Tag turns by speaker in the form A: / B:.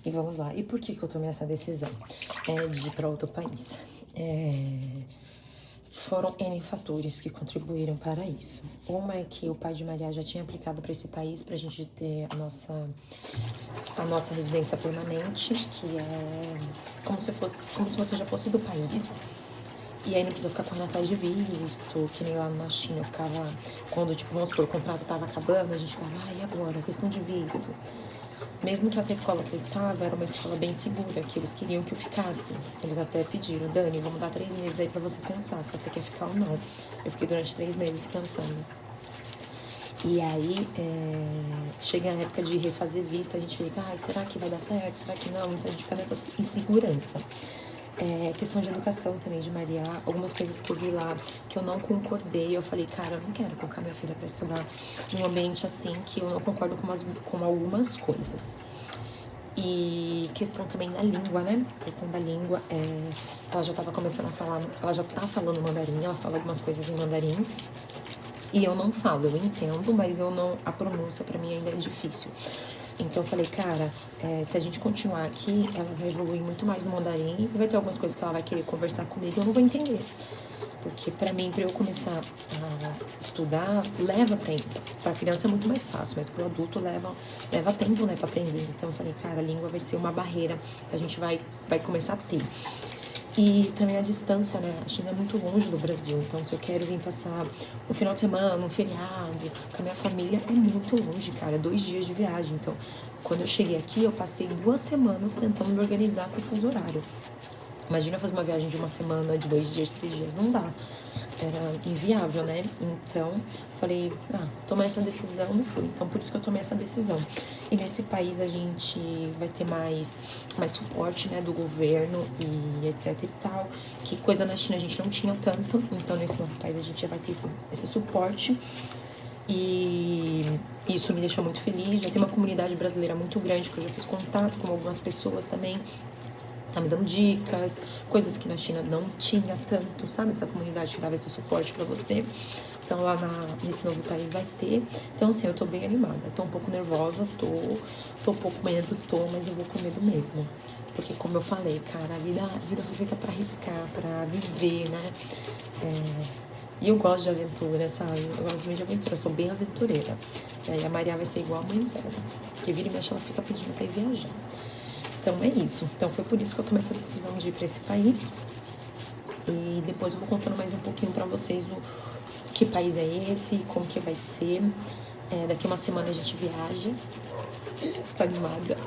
A: E vamos lá. E por que eu tomei essa decisão de ir para outro país? Foram N fatores que contribuíram para isso. Uma é que o pai de Maria já tinha aplicado para esse país para a gente ter a nossa residência permanente, que é como se você já fosse do país. E aí não precisa ficar correndo atrás de visto, que nem lá na China eu ficava, quando, tipo, vamos supor, o contrato tava acabando, a gente ficava, e agora? Questão de visto. Mesmo que essa escola que eu estava era uma escola bem segura, que eles queriam que eu ficasse. Eles até pediram, Dani, vamos dar 3 meses aí pra você pensar se você quer ficar ou não. Eu fiquei durante 3 meses pensando. E aí, chega a época de refazer vista, a gente fica, será que vai dar certo? Será que não? Então a gente fica nessa insegurança. Questão de educação também, de Maria, algumas coisas que eu vi lá que eu não concordei, eu falei, cara, eu não quero colocar minha filha pra estudar num ambiente assim que eu não concordo com algumas coisas. E questão também da língua, né? Questão da língua, ela já tava começando a falar, ela já tá falando mandarim, ela fala algumas coisas em mandarim. E eu não falo, eu entendo, mas eu não, a pronúncia pra mim ainda é difícil. Então eu falei, cara, se a gente continuar aqui, ela vai evoluir muito mais no mandarim e vai ter algumas coisas que ela vai querer conversar comigo e eu não vou entender. Porque pra mim, pra eu começar a estudar, leva tempo. Pra criança é muito mais fácil, mas pro adulto leva tempo, né, pra aprender. Então eu falei, cara, a língua vai ser uma barreira que a gente vai começar a ter. E também a distância, né? A China é muito longe do Brasil. Então, se eu quero vir passar um final de semana, um feriado, com a minha família, é muito longe, cara. 2 dias de viagem. Então, quando eu cheguei aqui, eu passei 2 semanas tentando me organizar com o fuso horário. Imagina fazer uma viagem de 1 semana, de 2 dias, 3 dias. Não dá. Era inviável, né? Então, falei, tomei essa decisão, não fui. Então, por isso que eu tomei essa decisão. E nesse país a gente vai ter mais suporte, né, do governo e etc e tal. Que coisa na China a gente não tinha tanto. Então, nesse novo país a gente já vai ter esse suporte. E isso me deixou muito feliz. Já tem uma comunidade brasileira muito grande que eu já fiz contato com algumas pessoas também. Tá me dando dicas, coisas que na China não tinha tanto, sabe? Essa comunidade que dava esse suporte pra você. Então lá nesse novo país vai ter. Então assim, eu tô bem animada. Tô um pouco nervosa, tô um pouco com medo, mas eu vou com medo mesmo. Porque como eu falei, cara, a vida foi feita pra arriscar, pra viver, né? E eu gosto de aventura, sabe? Eu gosto muito de aventura, eu sou bem aventureira. E aí a Maria vai ser igual a mãe dela. Porque vira e mexe, ela fica pedindo pra ir viajar. Então é isso. Então foi por isso que eu tomei essa decisão de ir pra esse país. E depois eu vou contando mais um pouquinho pra vocês o que país é esse, como que vai ser. Daqui uma semana a gente viaja. Tô animada.